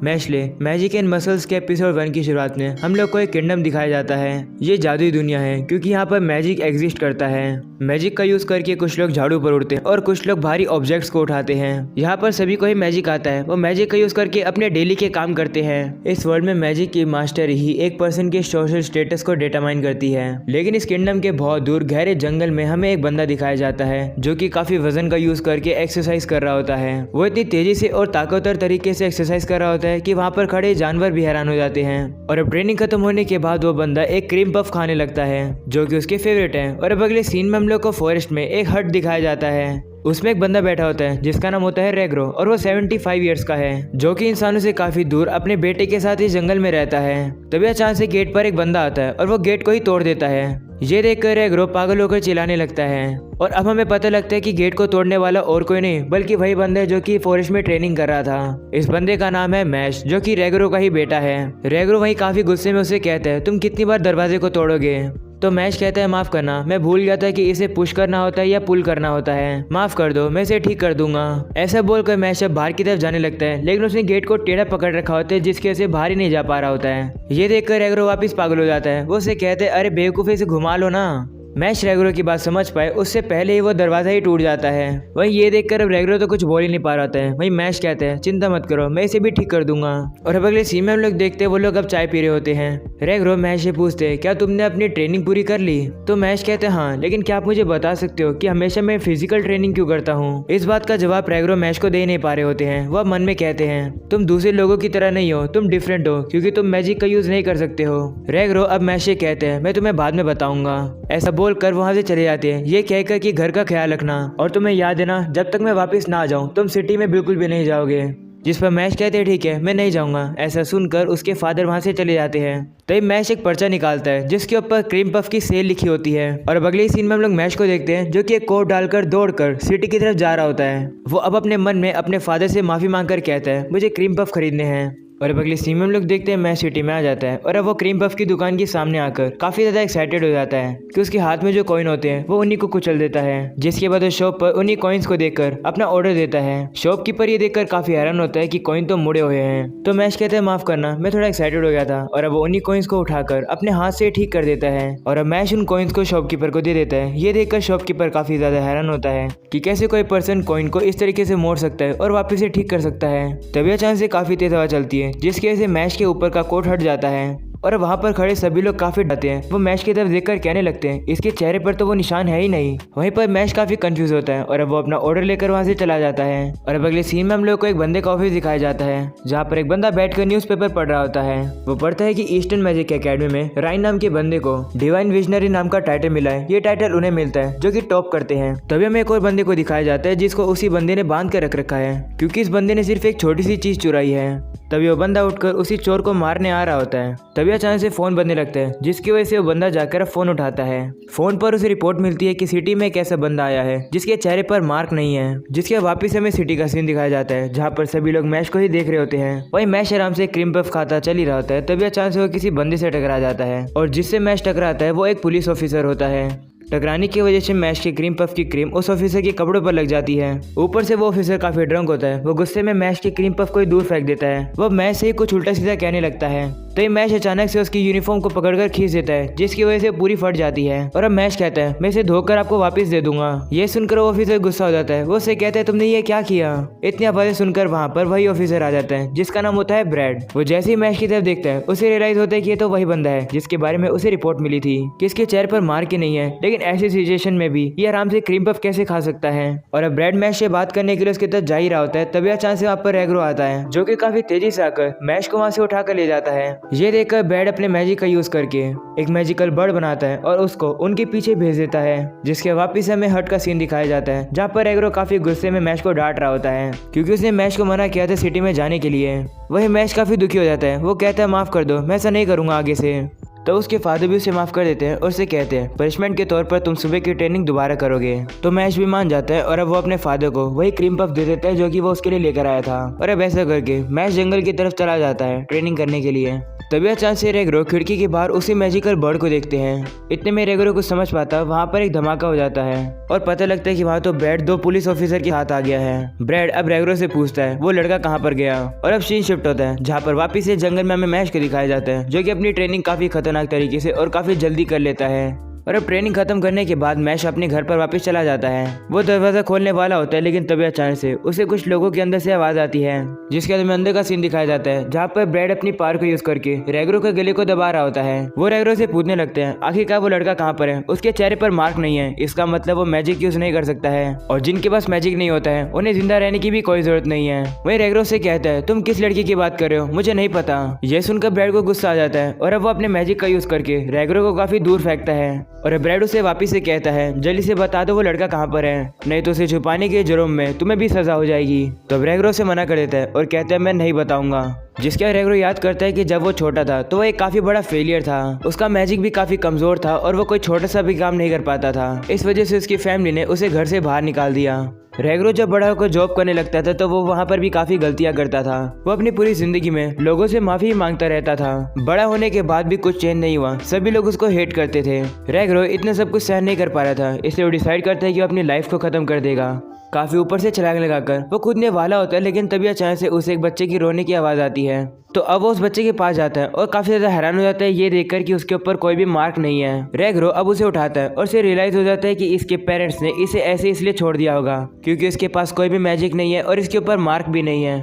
Mashle magic and muscles के episode 1 की शुरुआत में हम लोग को एक किंगडम दिखाया जाता है। ये जादुई दुनिया है क्योंकि यहाँ पर मैजिक एग्जिस्ट करता है। मैजिक का यूज करके कुछ लोग झाड़ू पर उड़ते हैं और कुछ लोग भारी ऑब्जेक्ट्स को उठाते हैं। यहाँ पर सभी को ही मैजिक आता है। वो मैजिक का यूज करके अपने डेली के काम करते हैं। इस वर्ल्ड में मैजिक की मास्टर ही एक पर्सन के सोशल स्टेटस को डिटरमाइन करती है। लेकिन इस किंगडम के बहुत दूर गहरे जंगल में हमें एक बंदा दिखाया जाता है जो कि काफी वजन का यूज करके एक्सरसाइज कर रहा होता है। वो इतनी तेजी से और ताकतवर तरीके से एक्सरसाइज कर रहा होता है कि वहाँ पर खड़े जानवर भी हैरान हो जाते हैं। और अब ट्रेनिंग खत्म होने के बाद वो बंदा एक क्रीम पफ खाने लगता है जो कि उसके फेवरेट है। और अब अगले सीन में हम लोग को फॉरेस्ट में एक हट दिखाया जाता है। उसमें एक बंदा बैठा होता है जिसका नाम होता है रेग्रो और वो 75 ईयर्स का है जो कि इंसानों से काफी दूर अपने बेटे के साथ इस जंगल में रहता है। तभी अचानक से गेट पर एक बंदा आता है और वो गेट को ही तोड़ देता है। ये देखकर रेग्रो पागल होकर चिल्लाने लगता है। और अब हमें पता लगता है कि गेट को तोड़ने वाला और कोई नहीं बल्कि वही बंदा है जो कि फॉरेस्ट में ट्रेनिंग कर रहा था। इस बंदे का नाम है मैश जो कि रेग्रो का ही बेटा है। रेग्रो वही काफी गुस्से में उसे कहता है तुम कितनी बार दरवाजे को तोड़ोगे। तो मैश कहता है माफ करना, मैं भूल गया था कि इसे पुश करना होता है या पुल करना होता है। माफ कर दो, मैं इसे ठीक कर दूंगा। ऐसा बोलकर मैश अब बाहर की तरफ जाने लगता है लेकिन उसने गेट को टेढ़ा पकड़ रखा होता है जिसकी वजह से बाहर ही नहीं जा पा रहा होता है। ये देखकर रेग्रो वापस पागल हो जाता है। वो उसे कहते हैं अरे बेवकूफी से घुमा लो ना। मैश रेग्रो की बात समझ पाए उससे पहले ही वो दरवाजा ही टूट जाता है। वहीं ये देखकर अब रेग्रो तो कुछ बोल ही नहीं पा रहा होता है। वहीं मैश कहते हैं चिंता मत करो, मैं इसे भी ठीक कर दूंगा। और अब अगले सीन में हम लोग देखते हैं वो लोग अब चाय पी रहे होते हैं। रेग्रो मैश से पूछते हैं क्या तुमने अपनी ट्रेनिंग पूरी कर ली। तो मैश कहते हैं हाँ, लेकिन क्या आप मुझे बता सकते हो कि हमेशा मैं फिजिकल ट्रेनिंग क्यों करता हूँ। इस बात का जवाब रेग्रो मैश को दे नहीं पा रहे होते हैं। वह मन में कहते हैं तुम दूसरे लोगों की तरह नहीं हो, तुम डिफरेंट हो क्योंकि तुम मैजिक का यूज नहीं कर सकते हो। रेग्रो अब मैश से कहते हैं मैं तुम्हें बाद में बताऊंगा। ऐसा बोलकर वहां से चले जाते हैं ये कहकर कि घर का ख्याल रखना और तुम्हें याद देना जब तक मैं वापस ना आ जाऊं तुम सिटी में बिल्कुल भी नहीं जाओगे। जिस पर मैश कहते हैं ठीक है मैं नहीं जाऊंगा। ऐसा सुनकर उसके फादर वहां से चले जाते हैं। तभी मैश एक पर्चा निकालता है जिसके ऊपर क्रीम पफ की सेल लिखी होती है। और अब अगले सीन में हम लोग मैश को देखते हैं जो कि एक कोट डालकर दौड़कर सिटी की तरफ जा रहा होता है। वो अब अपने मन में अपने फादर से माफी मांगकर कहता है मुझे क्रीम पफ खरीदने हैं। और अब अगले सीन में हम लोग देखते हैं मैश सिटी में आ जाता है और अब वो क्रीम पफ की दुकान के सामने आकर काफी ज्यादा एक्साइटेड हो जाता है कि उसके हाथ में जो कॉइन होते हैं वो उन्हीं को कुचल देता है। जिसके बाद वो शॉप पर उन्हीं कॉइन्स को देखकर अपना ऑर्डर देता है। शॉपकीपर ये देखकर काफी हैरान होता है कि कॉइन तो मुड़े हुए हैं। तो मैश कहता है माफ करना, मैं थोड़ा एक्साइटेड हो गया था। और अब वो उन्हीं कॉइन्स को उठाकर अपने हाथ से ठीक कर देता है और अब मैश उन कॉइन्स को शॉपकीपर को दे देता है। ये देखकर शॉपकीपर काफी ज्यादा हैरान होता है कि कैसे कोई पर्सन कॉइन को इस तरीके से मोड़ सकता है और वापस से ठीक कर सकता है। तभी अचानक से काफी तेज हवा चलती है जिसकी वजह से मैश के ऊपर का कोट हट जाता है और वहाँ पर खड़े सभी लोग काफी डरते हैं। वो मैश की तरफ देखकर कहने लगते हैं इसके चेहरे पर तो वो निशान है ही नहीं। वहीं पर मैश काफी कंफ्यूज होता है और अब वो अपना ऑर्डर लेकर वहाँ से चला जाता है। और अब अगले सीन में हम लोग को एक बंदे का ऑफिस दिखाया जाता है जहाँ पर एक बंदा बैठकर न्यूज़पेपर पढ़ रहा होता है। वो पढ़ता है कि ईस्टर्न मैजिक एकेडमी में राइन नाम के बंदे को डिवाइन विजनरी नाम का टाइटल मिला है। ये टाइटल उन्हें मिलता है जो कि टॉप करते हैं। तभी हमें एक और बंदे को दिखाया जाता है जिसको उसी बंदे ने बांध कर रख रखा है क्योंकि इस बंदे ने सिर्फ एक छोटी सी चीज चुराई है। तभी वो बंदा उठकर उसी चोर को मारने आ रहा होता है। तभी अचानक से फोन बजने लगता है जिसकी वजह से वो बंदा जाकर फोन उठाता है। फोन पर उसे रिपोर्ट मिलती है कि सिटी में एक ऐसा बंदा आया है जिसके चेहरे पर मार्क नहीं है। जिसके वापस हमें सिटी का सीन दिखाया जाता है जहाँ पर सभी लोग मैश को ही देख रहे होते हैं। वही मैश आराम से क्रीम पफ खाता चल ही रहा होता है। तभी अचानक से वो किसी बंदे से टकरा जाता है और जिससे मैश टकराता है वो एक पुलिस ऑफिसर होता है। टकराने की वजह से मैश की क्रीम पफ की क्रीम उस ऑफिसर के कपड़ों पर लग जाती है। ऊपर से वो ऑफिसर काफी ड्रंक होता है। वो गुस्से में मैश की क्रीम पफ को ही दूर फेंक देता है। वो मैश से ही कुछ उल्टा सीधा कहने लगता है। तो ये मैश अचानक से उसकी यूनिफॉर्म को पकड़कर खींच देता है जिसकी वजह से पूरी फट जाती है। और अब मैश कहता है मैं इसे धोकर आपको वापस दे दूंगा। ये सुनकर वो ऑफिसर गुस्सा हो जाता है। वो उसे कहता है तुमने ये क्या किया। इतनी आवाजें सुनकर वहाँ पर वही ऑफिसर आ जाता है जिसका नाम होता है ब्रैड। वो जैसे ही मैश की तरफ देखता है उसे रियलाइज होता है कि ये तो वही बंदा है जिसके बारे में उसे रिपोर्ट मिली थी कि इसके चेहरे पर मार्क ही नहीं है। लेकिन ऐसी सिचुएशन में भी ये आराम से क्रीम पफ कैसे खा सकता है। और अब ब्रैड मैश से बात करने के लिए उसके तरफ जा ही रहा होता है। तभी अचानक से वहाँ पर रेग्रो आता है जो कि काफी तेजी से आकर मैश को वहाँ से उठाकर ले जाता है। ये देखकर ब्रैड अपने मैजिक का यूज करके एक मैजिकल बर्ड बनाता है और उसको उनके पीछे भेज देता है। जिसके वापस हमें हट का सीन दिखाया जाता है जहाँ पर रेग्रो काफी गुस्से में मैश को डांट रहा होता है क्योंकि उसने मैश को मना किया था सिटी में जाने के लिए। वही मैश काफी दुखी हो जाता है। वो कहता है माफ कर दो, मैं ऐसा नहीं करूंगा आगे से। तो उसके फादर भी उसे माफ कर देते हैं और उसे कहते हैं पनिशमेंट के तौर पर तुम सुबह की ट्रेनिंग दोबारा करोगे। तो मैश भी मान जाता है और अब वो अपने फादर को वही क्रीम पफ दे देता है जो कि वो उसके लिए लेकर आया था। और अब ऐसा करके मैश जंगल की तरफ चला जाता है ट्रेनिंग करने के लिए। तभी अचानक से रेगरो खिड़की के बाहर उसी मैजिकल बर्ड को देखते हैं। इतने में रेगरो कुछ समझ पाता, वहाँ पर एक धमाका हो जाता है और पता लगता है कि वहाँ तो ब्रैड 2 पुलिस ऑफिसर के साथ आ गया है। ब्रैड अब रेगरो से पूछता है वो लड़का कहाँ पर गया और अब सीन शिफ्ट होता है जहाँ पर वापिस से जंगल में हमें मैश को दिखाया जाता है जो कि अपनी ट्रेनिंग काफी खतरनाक तरीके से और काफी जल्दी कर लेता है। और अब ट्रेनिंग खत्म करने के बाद मैश अपने घर पर वापस चला जाता है। वो दरवाजा खोलने वाला होता है लेकिन तभी अचानक से उसे कुछ लोगों के अंदर से आवाज आती है जिसके अंदर का सीन दिखाया जाता है जहाँ पर ब्रैड अपनी पावर को यूज करके रेगरो के गले को दबा रहा होता है। वो रेगरो से पूछने लगते हैं आखिरकार वो लड़का कहाँ पर है। उसके चेहरे पर मार्क नहीं है, इसका मतलब वो मैजिक यूज नहीं कर सकता है और जिनके पास मैजिक नहीं होता है उन्हें जिंदा रहने की भी कोई जरूरत नहीं है। वही रेगरो से कहता है तुम किस लड़की की बात कर रहे हो, मुझे नहीं पता। ये सुनकर ब्रैड को गुस्सा आ जाता है और अब वो अपने मैजिक का यूज करके रेगरो को काफी दूर फेंकता है। और ब्रैड उसे वापिस से कहता है जल्दी से बता दो वो लड़का कहाँ पर है, नहीं तो उसे छुपाने के जुर्म में तुम्हें भी सजा हो जाएगी। तो रेगरो से मना कर देता है और कहता है मैं नहीं बताऊंगा। जिसके रेगरो याद करता है कि जब वो छोटा था तो वो एक काफी बड़ा फेलियर था, उसका मैजिक भी काफी कमजोर था और वो कोई छोटा सा भी काम नहीं कर पाता था। इस वजह से उसकी फैमिली ने उसे घर से बाहर निकाल दिया। रेगरो जब बड़ा होकर जॉब करने लगता था तो वो वहाँ पर भी काफी गलतियां करता था। वो अपनी पूरी जिंदगी में लोगों से माफी मांगता रहता था। बड़ा होने के बाद भी कुछ चेंज नहीं हुआ, सभी लोग उसको हेट करते थे। रेगरो इतना सब कुछ सहन नहीं कर पा रहा था, इसलिए वो डिसाइड करता है कि वो अपनी लाइफ को खत्म कर देगा। काफी ऊपर से छलांग लगाकर वो कूदने वाला होता है लेकिन तभी अचानक से उसे एक बच्चे की रोने की आवाज आती है। तो अब वो उस बच्चे के पास जाता है और काफी ज्यादा हैरान हो जाता है ये देखकर कि उसके ऊपर कोई भी मार्क नहीं है। रेगरो अब उसे उठाता है और उसे रियलाइज हो जाता है कि इसके पेरेंट्स ने इसे ऐसे इसलिए छोड़ दिया होगा क्योंकि इसके पास कोई भी मैजिक नहीं है और इसके ऊपर मार्क भी नहीं है।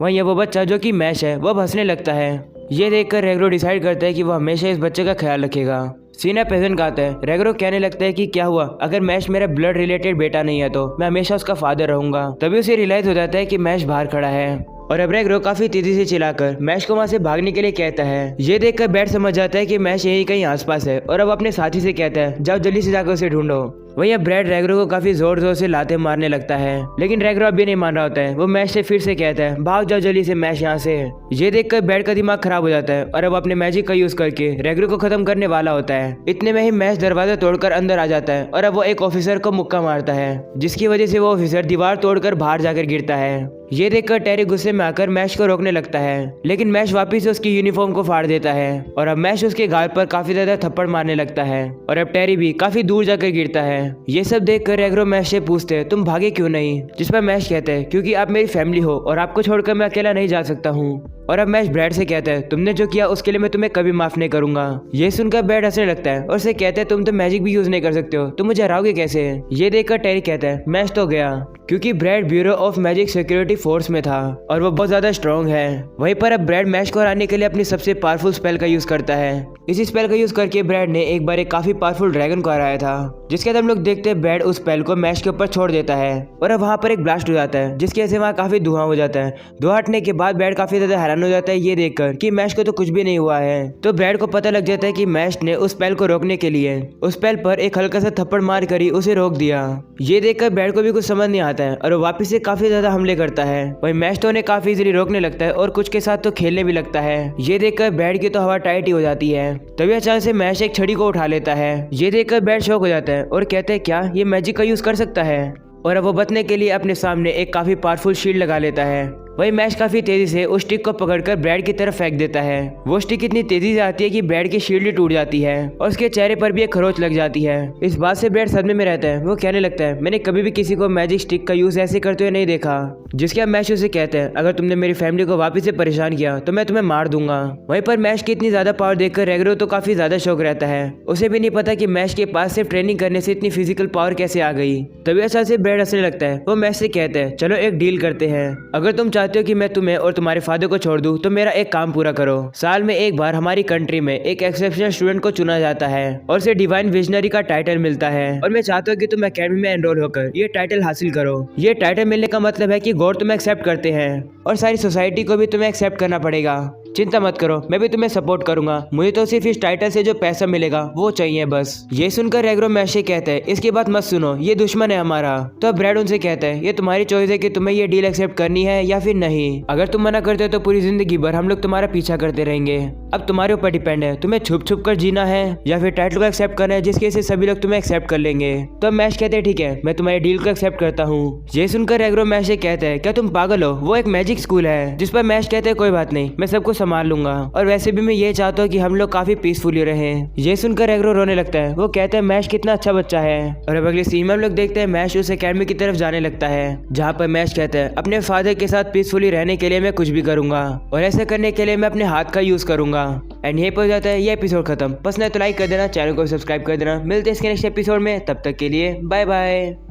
वहीं वो बच्चा जो कि मैश है वो हंसने लगता है। ये देखकर रेगरो डिसाइड करता है कि वो हमेशा इस बच्चे का ख्याल रखेगा। सीना पेजेंट आता है। रेगरो कहने लगता है कि क्या हुआ अगर मैश मेरा ब्लड रिलेटेड बेटा नहीं है तो मैं हमेशा उसका फादर रहूंगा। तभी उसे रियलाइज हो जाता है कि मैश बाहर खड़ा है और अब रेगरो काफी तेजी से चिल्लाकर मैश को वहां से भागने के लिए कहता है। ये देखकर ब्रैड समझ जाता है कि मैश यही कहीं आसपास है और अब अपने साथी से कहता है जाओ जल्दी से जाकर उसे ढूंढो। वहीं अब ब्रैड रेगरो को काफी जोर जोर से लाते मारने लगता है लेकिन रेगरो अब भी नहीं मान रहा होता है। वो मैश से फिर से कहता है भाग जाओ जल्दी से मैश यहाँ से। ये देखकर ब्रैड का दिमाग खराब हो जाता है और अब अपने मैजिक का यूज करके रेगरो को खत्म करने वाला होता है। इतने में ही मैश दरवाजा तोड़कर अंदर आ जाता है और अब वो एक ऑफिसर को मुक्का मारता है जिसकी वजह से वो ऑफिसर दीवार तोड़कर बाहर जाकर गिरता है। ये देखकर टेरी गुस्से में आकर मैश को रोकने लगता है लेकिन मैश वापिस से उसकी यूनिफॉर्म को फाड़ देता है और अब मैश उसके गाल पर काफी ज्यादा थप्पड़ मारने लगता है और अब टेरी भी काफी दूर जाकर गिरता है। ये सब देखकर रेगरो मैश से पूछते हैं तुम भागे क्यों नहीं, जिस पर मैश कहते हैं क्योंकि आप मेरी फैमिली हो और आपको छोड़कर मैं अकेला नहीं जा सकता हूँ। और अब मैश ब्रैड से कहता है तुमने जो किया उसके लिए मैं तुम्हें कभी माफ नहीं करूंगा। ये सुनकर ब्रैड हंसने लगता है और उसे कहता है तुम तो मैजिक भी यूज नहीं कर सकते हो, तुम मुझे हराओगे कैसे। ये देखकर टेरी कहता है मैश तो गया क्योंकि Brad bureau of magic security force में था और वो बहुत ज्यादा स्ट्रॉन्ग है। वहीं पर अब ब्रैड मैश को हराने के लिए अपनी सबसे पावरफुल स्पेल का यूज करता है। इसी स्पेल का यूज करके ब्रैड ने एक बार एक काफी पावरफुल ड्रैगन को हराया था जिसके बाद हम लोग देखते हैं ब्रैड उस स्पेल को मैश के ऊपर छोड़ देता है और अब वहाँ पर एक ब्लास्ट हो जाता है जिसकी वजह से वहाँ काफी धुआं हो जाता है। धुआं हटने के बाद ब्रैड काफी ज्यादा हैरान हो जाता है ये देखकर कि मैश को तो कुछ भी नहीं हुआ है। तो ब्रैड को पता लग जाता है कि मैश ने उस स्पेल को रोकने के लिए उस स्पेल पर एक हल्का सा थप्पड़ मार कर ही उसे रोक दिया। ये देखकर ब्रैड को भी कुछ समझ नहीं आता है और वो वापिस से काफी ज्यादा हमले करता है। वही मैश तो उन्हें काफी इजीली रोकने लगता है और कुछ के साथ तो खेलने भी लगता है। ये देखकर ब्रैड की तो हवा टाइट ही हो जाती है। तभी अचानक से मैश एक छड़ी को उठा लेता है। ये देखकर ब्रैड शॉक हो जाता है और कहते हैं क्या ये मैजिक का यूज कर सकता है। और अब वो बचने के लिए अपने सामने एक काफी पावरफुल शील्ड लगा लेता है। वही मैश काफी तेजी से उस स्टिक को पकड़कर ब्रैड की तरफ फेंक देता है। वो स्टिक इतनी तेजी से आती है कि ब्रैड की शील्ड टूट जाती है और उसके चेहरे पर भी एक खरोच लग जाती है। इस बात से ब्रैड सदमे में रहता है। वो कहने लगता है मैंने कभी भी किसी को मैजिक स्टिक का यूज ऐसे करते हुए नहीं देखा। जिसके अब मैश उसे कहते हैं अगर तुमने मेरी फैमिली को वापिस से परेशान किया तो मैं तुम्हें मार दूंगा। वहीं पर मैश की इतनी ज्यादा पावर देखकर रेगरो तो काफी ज्यादा शौक रहता है। उसे भी नहीं पता कि मैश के पास सिर्फ ट्रेनिंग करने से इतनी फिजिकल पावर कैसे आ गई। तभी ऐसा से ब्रैड हंसने लगता है। वो मैश से कहते हैं चलो एक डील करते हैं, अगर तुम चाहते हो कि मैं तुम्हें और तुम्हारे फादर को छोड़ दूं तो मेरा एक काम पूरा करो। साल में एक बार हमारी कंट्री में एक एक्सेप्शनल स्टूडेंट को चुना जाता है और उसे डिवाइन विजनरी का टाइटल मिलता है और मैं चाहता हूँ कि तुम एकेडमी में एनरोल होकर ये टाइटल हासिल करो। ये टाइटल मिलने का मतलब है कि गॉड तुम्हें एक्सेप्ट करते हैं और सारी सोसाइटी को भी तुम्हें एक्सेप्ट करना पड़ेगा। चिंता मत करो, मैं भी तुम्हें सपोर्ट करूंगा, मुझे तो सिर्फ इस टाइटल से जो पैसा मिलेगा वो चाहिए बस। ये सुनकर रेगरो मैश से कहते हैं इसकी बात मत सुनो, ये दुश्मन है हमारा। तो ब्रैड उनसे कहता है ये तुम्हारी चॉइस है कि तुम्हें ये डील एक्सेप्ट करनी है या फिर नहीं। अगर तुम मना करते हो तो पूरी जिंदगी भर हम लोग तुम्हारा पीछा करते रहेंगे। अब तुम्हारे ऊपर डिपेंड है, तुम्हें छुप छुप कर जीना है या फिर टाइटल को एक्सेप्ट करना है जिसके से सभी लोग तुम्हें एक्सेप्ट कर लेंगे। तो मैश कहते हैं ठीक है, मैं तुम्हारी डील को एक्सेप्ट करता हूँ। ये सुनकर एग्रो मैश से कहता है क्या तुम पागल हो, वो एक मैजिक स्कूल है। जिस पर मैश कहते हैं कोई बात नहीं, मैं सबको संभाल लूंगा और वैसे भी मैं ये चाहता हूँ कि हम लोग काफी पीसफुली रहे। ये सुनकर एग्रो रोने लगता है, वो कहता है मैश कितना अच्छा बच्चा है। और अब अगले सीन में हम लोग देखते हैं मैश उस अकेडमी की तरफ जाने लगता है जहाँ पर मैश कहता है अपने फादर के साथ पीसफुली रहने के लिए मैं कुछ भी करूंगा और ऐसा करने के लिए मैं अपने हाथ का यूज करूंगा। एंड यहीं पर जाता है ये एपिसोड खत्म। पसंद है तो लाइक कर देना, चैनल को सब्सक्राइब कर देना। मिलते हैं इसके नेक्स्ट एपिसोड में, तब तक के लिए बाय बाय।